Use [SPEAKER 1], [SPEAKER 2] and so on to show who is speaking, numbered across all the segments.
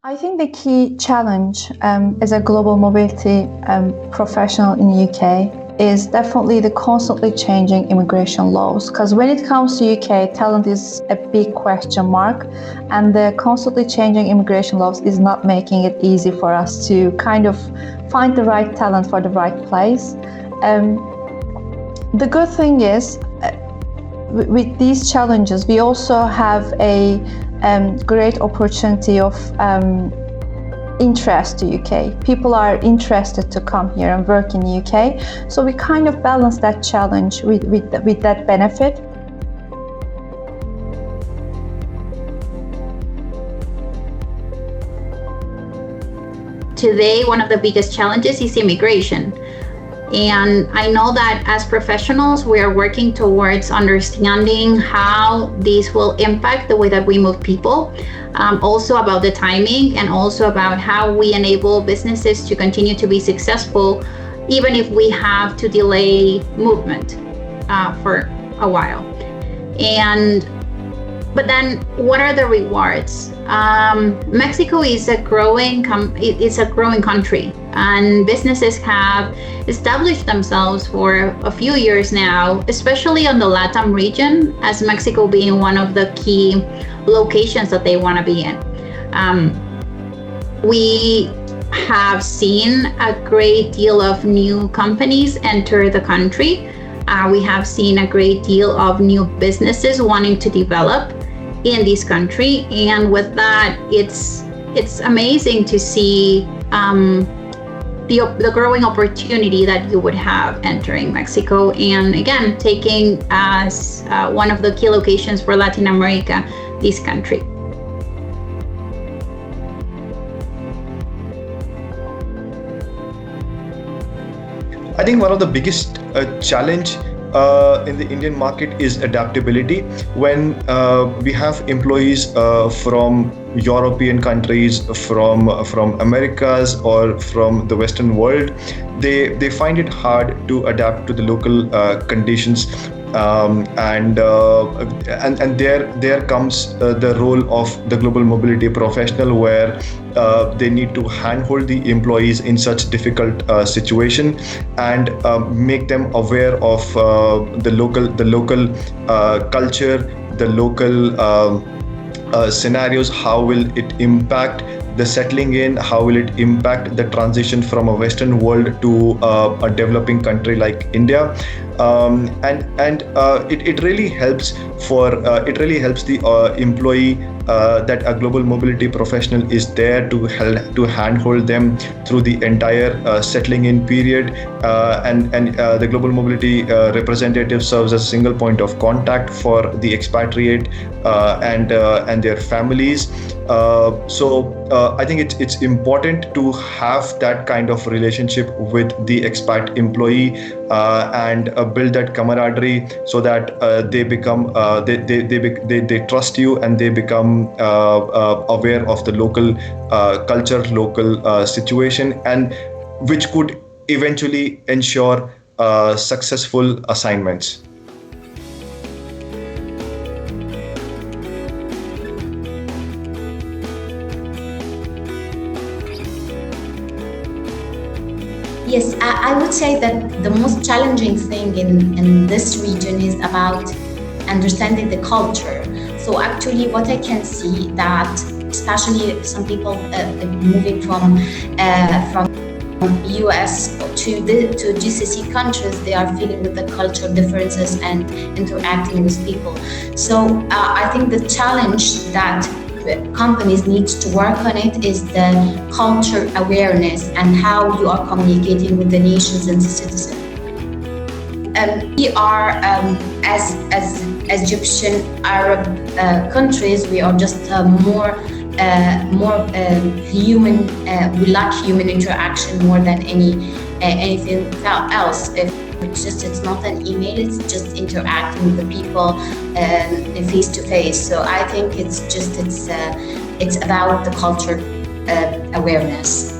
[SPEAKER 1] I think the key challenge as a global mobility professional in the UK is definitely the constantly changing immigration laws. Because when it comes to UK, talent is a big question mark, and the constantly changing immigration laws is not making it easy for us to kind of find the right talent for the right place. The good thing is, with these challenges, we also have a great opportunity of interest to UK. People are interested to come here and work in the UK. So we kind of balance that challenge with that benefit.
[SPEAKER 2] Today, one of the biggest challenges is immigration. And I know that as professionals, we are working towards understanding how this will impact the way that we move people, also about the timing, and also about how we enable businesses to continue to be successful, even if we have to delay movement for a while. But then, what are the rewards? Mexico is a growing country, and businesses have established themselves for a few years now, especially on the LATAM region, as Mexico being one of the key locations that they want to be in. We have seen a great deal of new companies enter the country. We have seen a great deal of new businesses wanting to develop in this country, and with that, it's amazing to see the growing opportunity that you would have entering Mexico, and again, taking as one of the key locations for Latin America, this country.
[SPEAKER 3] I think one of the biggest challenge in the Indian market is adaptability. When we have employees from European countries, from Americas, or from the Western world, they find it hard to adapt to the local conditions. And there comes the role of the global mobility professional, where they need to handhold the employees in such difficult situation, and make them aware of the local culture, the local scenarios. How will it impact the settling in? How will it impact the transition from a Western world to a developing country like India? It really helps the employee that a global mobility professional is there to handhold them through the entire settling in period, and the global mobility representative serves as a single point of contact for the expatriate and their families. So I think it's important to have that kind of relationship with the expat employee, and build that camaraderie, so that they become they trust you, and they become aware of the local culture, local situation, and which could eventually ensure successful assignments.
[SPEAKER 4] Yes, I would say that the most challenging thing in this region is about understanding the culture. So actually what I can see that, especially some people moving from US to GCC countries, they are feeling with the cultural differences and interacting with people. So I think the challenge that companies need to work on it is the culture awareness and how you are communicating with the nations and the citizens. We are, as Egyptian Arab countries, we are just more human. We like human interaction more than anything else. It's not an email, it's just interacting with the people face to face. So I think it's about the culture awareness.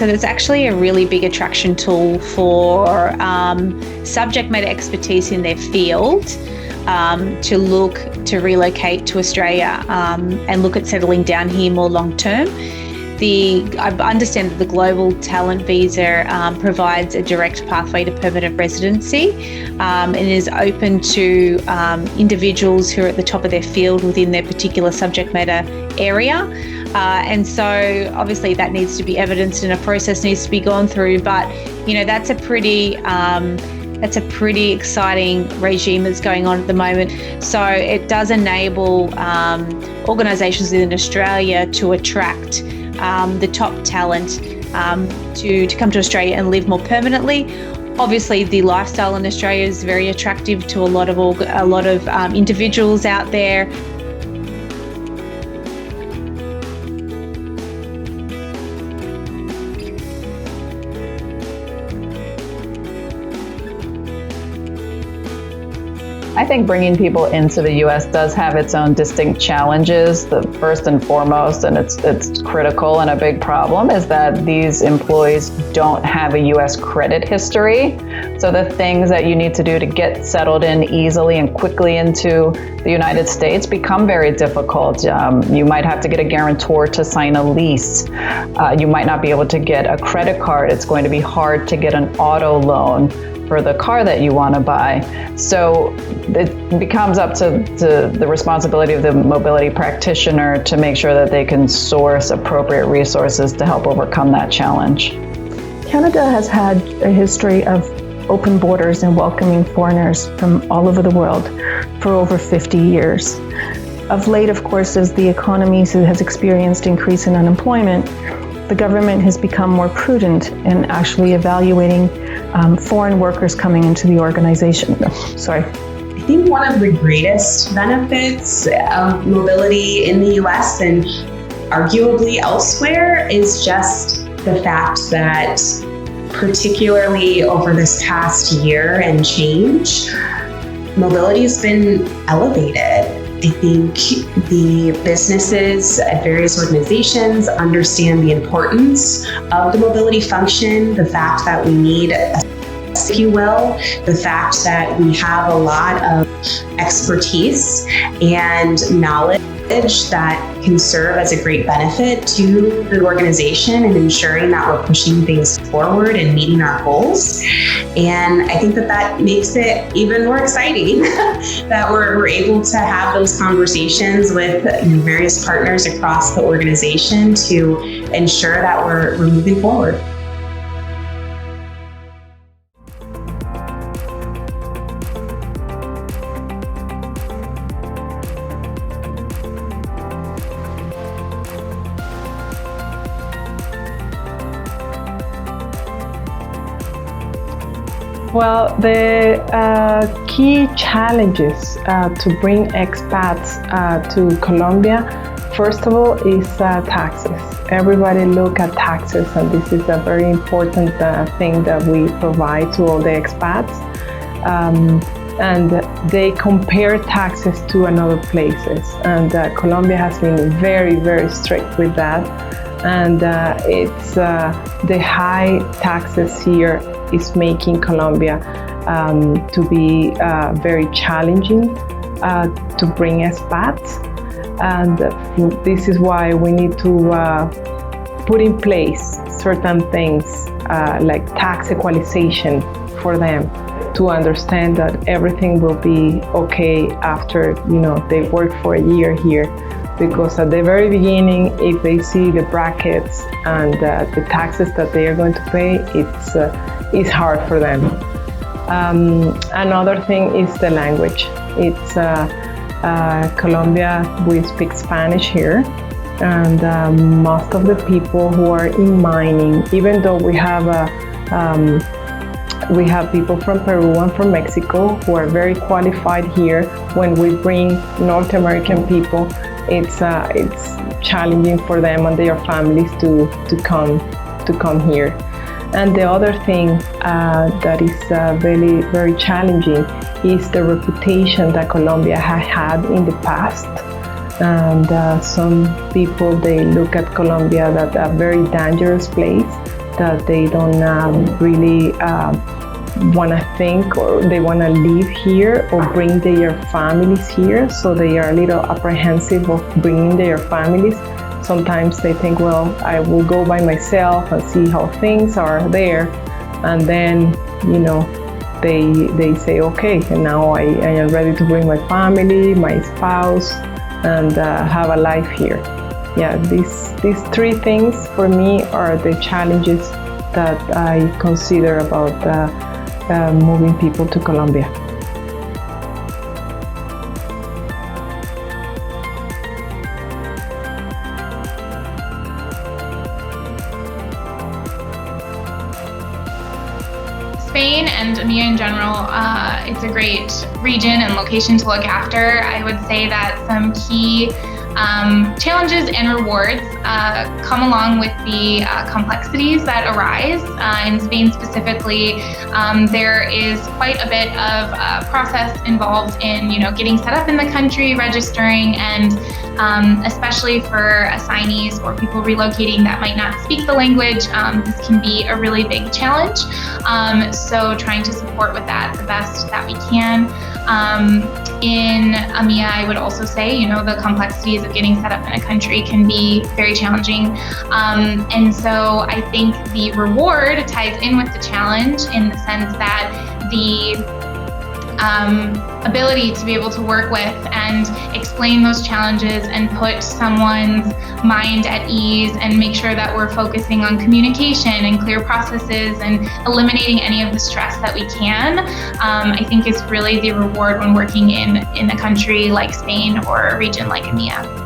[SPEAKER 5] So it's actually a really big attraction tool for subject matter expertise in their field to look to relocate to Australia and look at settling down here more long term. I understand that the Global Talent Visa provides a direct pathway to permanent residency and is open to individuals who are at the top of their field within their particular subject matter area. And so obviously that needs to be evidenced and a process needs to be gone through. But, you know, that's a pretty exciting regime that's going on at the moment. So it does enable organisations within Australia to attract the top talent to come to Australia and live more permanently. Obviously, the lifestyle in Australia is very attractive to a lot of individuals out there.
[SPEAKER 6] I think bringing people into the U.S. does have its own distinct challenges. The first and foremost, and it's critical and a big problem, is that these employees don't have a U.S. credit history. So the things that you need to do to get settled in easily and quickly into the United States become very difficult. You might have to get a guarantor to sign a lease. You might not be able to get a credit card. It's going to be hard to get an auto loan for the car that you want to buy. So it becomes up to the responsibility of the mobility practitioner to make sure that they can source appropriate resources to help overcome that challenge.
[SPEAKER 7] Canada has had a history of open borders and welcoming foreigners from all over the world for over 50 years. Of late, of course, as the economy has experienced increase in unemployment, the government has become more prudent in actually evaluating foreign workers coming into the organization.
[SPEAKER 8] I think one of the greatest benefits of mobility in the US and arguably elsewhere is just the fact that, particularly over this past year and change, mobility has been elevated. I think the businesses at various organizations understand the importance of the mobility function, the fact that we need, if you will, the fact that we have a lot of expertise and knowledge that can serve as a great benefit to the organization and ensuring that we're pushing things forward and meeting our goals. And I think that makes it even more exciting that we're able to have those conversations with various partners across the organization to ensure that we're moving forward.
[SPEAKER 9] Well, the key challenges to bring expats to Colombia, first of all, is taxes. Everybody look at taxes, and this is a very important thing that we provide to all the expats. And they compare taxes to another places, and Colombia has been very, very strict with that. And it's the high taxes here is making Colombia to be very challenging to bring expats. And this is why we need to put in place certain things like tax equalization for them to understand that everything will be okay after they work for a year here. Because at the very beginning, if they see the brackets and the taxes that they are going to pay, it's hard for them. Another thing is the language. It's Colombia, we speak Spanish here, and most of the people who are in mining, even though we have people from Peru and from Mexico who are very qualified here, when we bring North American people, it's challenging for them and their families to come here. And the other thing that is very, very challenging is the reputation that Colombia has had in the past. And some people, they look at Colombia as a very dangerous place that they don't really want to think, or they want to live here or bring their families here. So they are a little apprehensive of bringing their families. Sometimes they think, well, I will go by myself and see how things are there. And then, they say, okay, and now I am ready to bring my family, my spouse, and have a life here. Yeah, these three things for me are the challenges that I consider about moving people to Colombia.
[SPEAKER 10] Spain and EMEA in general, it's a great region and location to look after. I would say that some key challenges and rewards come along with the complexities that arise. In Spain specifically, there is quite a bit of process involved in, getting set up in the country, registering, and especially for assignees or people relocating that might not speak the language, this can be a really big challenge. So trying to support with that the best that we can. In EMEA, I would also say, the complexities of getting set up in a country can be very challenging. And so I think the reward ties in with the challenge in the sense that the ability to be able to work with and explain those challenges and put someone's mind at ease and make sure that we're focusing on communication and clear processes and eliminating any of the stress that we can, I think is really the reward when working in a country like Spain or a region like EMEA.